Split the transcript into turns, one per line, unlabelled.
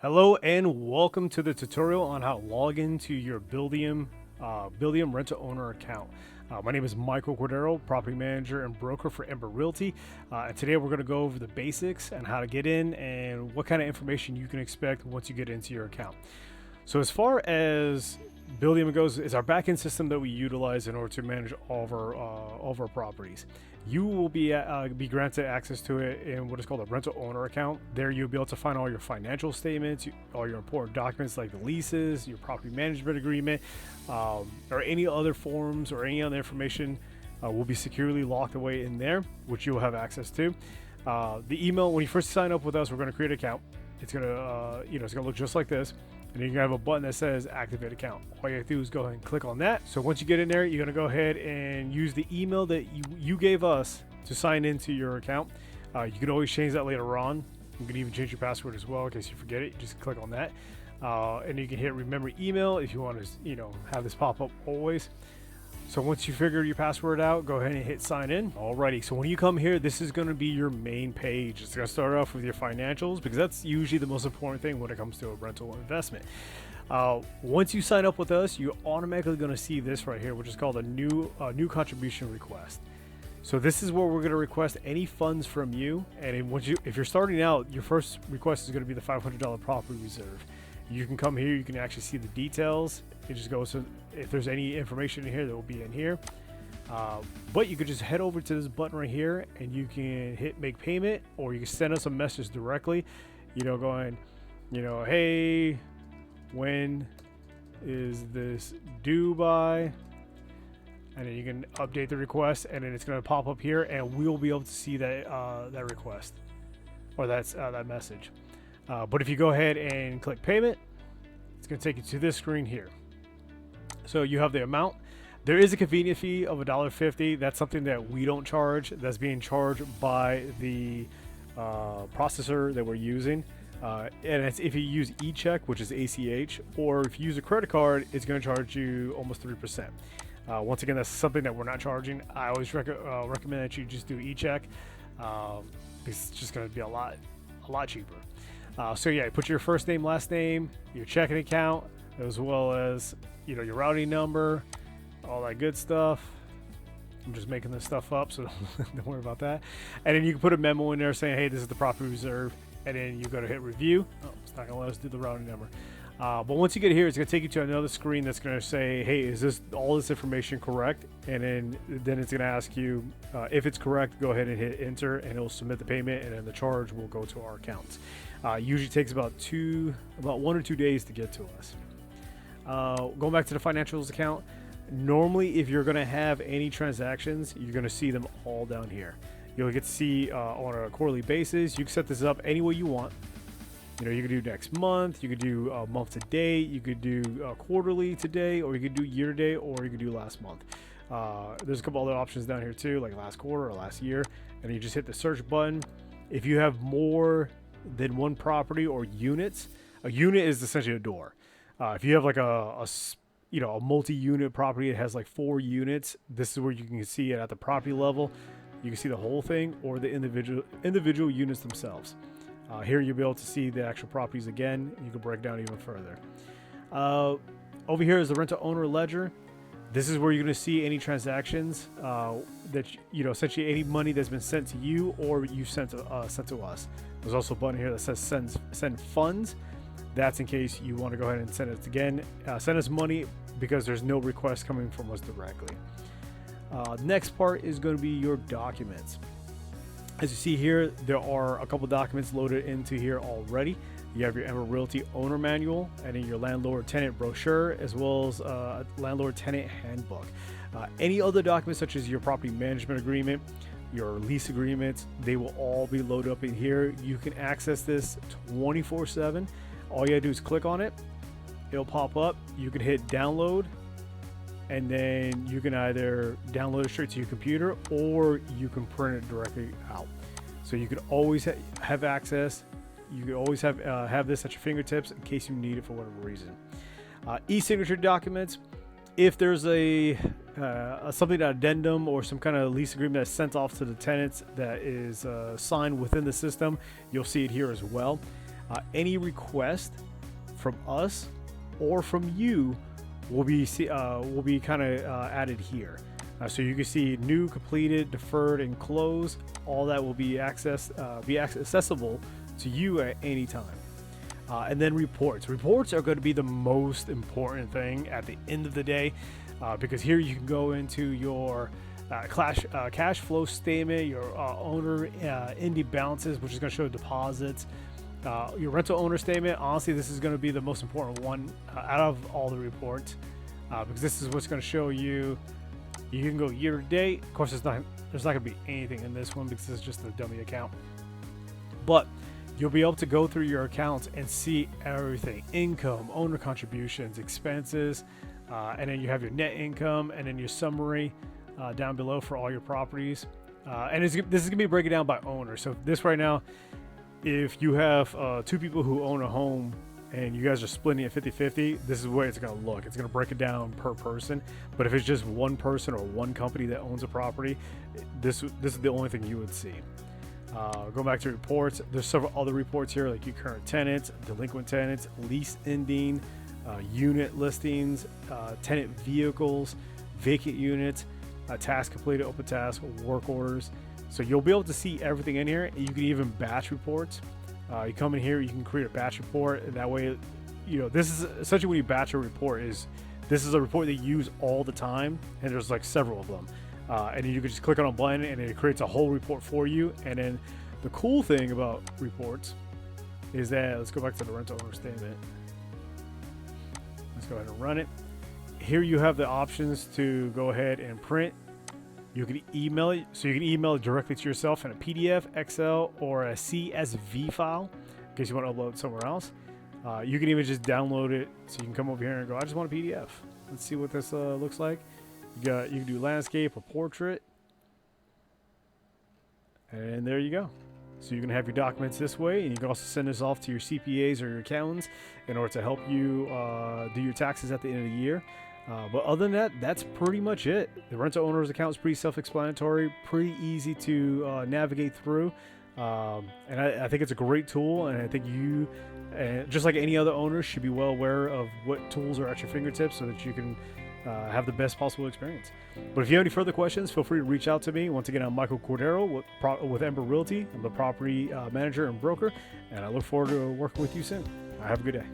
Hello and welcome to the tutorial on how to log into your Buildlium rent-to-owner account. My name is Michael Cordero, property manager and broker for Ember Realty. And today we're going to go over the basics and how to get in and what kind of information you can expect once you get into your account. So as far as Buildlium goes, is our backend system that we utilize in order to manage all of our properties. You will be granted access to it in what is called a rental owner account. There you'll be able to find all your financial statements, all your important documents like the leases, your property management agreement, or any other forms or any other information will be securely locked away in there, which you will have access to. The email, when you first sign up with us, we're going to create an account. It's going to, it's going to look just like this. And then you're gonna have a button that says activate account. All you have to do is go ahead and click on that. So once you get in there, you're gonna go ahead and use the email that you gave us to sign into your account. You can always change that later on. You can even change your password as well in case you forget it. Just click on that. And you can hit remember email if you want to, have this pop up always. So once you figure your password out, go ahead and hit sign in. Alrighty, so when you come here, this is going to be your main page. It's going to start off with your financials because that's usually the most important thing when it comes to a rental investment. Once you sign up with us, you're automatically going to see this right here, which is called a new contribution request. So this is where we're going to request any funds from you. And if you're starting out, your first request is going to be the $500 property reserve. You can come here, you can actually see the details. It just goes to if there's any information in here that will be in here. But you could just head over to this button right here and you can hit make payment, or you can send us a message directly, going, hey, when is this due by? And then you can update the request, and then it's going to pop up here and we'll be able to see that that request or that message. But if you go ahead and click payment, it's going to take you to this screen here. So you have the amount. There is a convenience fee of $1.50. That's something that we don't charge. That's being charged by the processor that we're using. And it's if you use e-check, which is ACH, or if you use a credit card, it's going to charge you almost 3%. Once again, that's something that we're not charging. I always recommend that you just do e-check because it's just going to be a lot cheaper. So yeah, put your first name, last name, your checking account, as well as your routing number, all that good stuff. I'm just making this stuff up, so don't worry about that. And then you can put a memo in there saying, hey, this is the property reserve, and then you go to hit review. Oh, it's not gonna let us do the routing number. But once you get here, it's gonna take you to another screen that's gonna say, hey, is all this information correct? And then it's gonna ask you if it's correct. Go ahead and hit enter, and it'll submit the payment, and then the charge will go to our accounts. Usually takes about 1 or 2 days to get to us. Going back to the financials account, normally if you're going to have any transactions, you're going to see them all down here. You'll get to see on a quarterly basis. You can set this up any way you want. You could do next month, you could do month to date, you could do quarterly today, or you could do year to date, or you could do last month. There's a couple other options down here too, like last quarter or last year, and you just hit the search button. If you have more than one property or units, a unit is essentially a door. If you have like a multi-unit property, it has like 4 units. This is where you can see it at the property level. You can see the whole thing or the individual units themselves. Here you'll be able to see the actual properties again. You can break down even further. Over here is the rental owner ledger. This is where you're going to see any transactions that essentially any money that's been sent to you or you sent to us. There's also a button here that says send funds. That's in case you want to go ahead and send it again. Send us money because there's no request coming from us directly. Next part is going to be your documents. As you see here, there are a couple documents loaded into here already. You have your Ember Realty owner manual and then your landlord-tenant brochure, as well as landlord-tenant handbook. Any other documents such as your property management agreement, your lease agreements, they will all be loaded up in here. You can access this 24/7. All you gotta do is click on it. It'll pop up. You can hit download, and then you can either download it straight to your computer or you can print it directly out. So you can always have access. You can always have this at your fingertips in case you need it for whatever reason. E-signature documents. If there's a something, an addendum or some kind of lease agreement that's sent off to the tenants that is signed within the system, you'll see it here as well. Any request from us or from you will be kind of added here. So you can see new, completed, deferred, and closed. All that will be accessible to you at any time. And then reports. Reports are going to be the most important thing at the end of the day, because here you can go into your cash flow statement, your owner ending balances, which is going to show deposits, your rental owner statement. Honestly, this is going to be the most important one out of all the reports, because this is what's going to show you. You can go year to date. Of course, there's not going to be anything in this one because it's just a dummy account. But you'll be able to go through your accounts and see everything: income, owner contributions, expenses, and then you have your net income, and then your summary down below for all your properties. And this is going to be breaking down by owner. So this right now, if you have two people who own a home and you guys are splitting it 50-50, this is the way it's going to look. It's going to break it down per person. But if it's just one person or one company that owns a property, this is the only thing you would see. Going back to reports, there's several other reports here, like your current tenants, delinquent tenants, lease ending, unit listings, tenant vehicles, vacant units, task completed, open task, work orders. So you'll be able to see everything in here. You can even batch reports. You come in here, you can create a batch report, and that way, this is essentially when you batch a report. This is a report that you use all the time, and there's like several of them. And then you can just click on a button and it creates a whole report for you. And then the cool thing about reports is that, let's go back to the rental owner statement. Let's go ahead and run it. Here you have the options to go ahead and print. You can email it, so you can email it directly to yourself in a PDF, Excel, or a CSV file in case you want to upload it somewhere else. You can even just download it, so you can come over here and go, I just want a PDF. Let's see what this looks like. You can do landscape or portrait, and there you go. So you can have your documents this way, and you can also send this off to your CPAs or your accountants in order to help you do your taxes at the end of the year. But other than that, that's pretty much it. The rental owner's account is pretty self-explanatory, pretty easy to navigate through. And I think it's a great tool, and I think you, just like any other owner, should be well aware of what tools are at your fingertips so that you can have the best possible experience. But if you have any further questions, feel free to reach out to me. Once again, I'm Michael Cordero with Ember Realty. I'm the property manager and broker, and I look forward to working with you soon. Have a good day.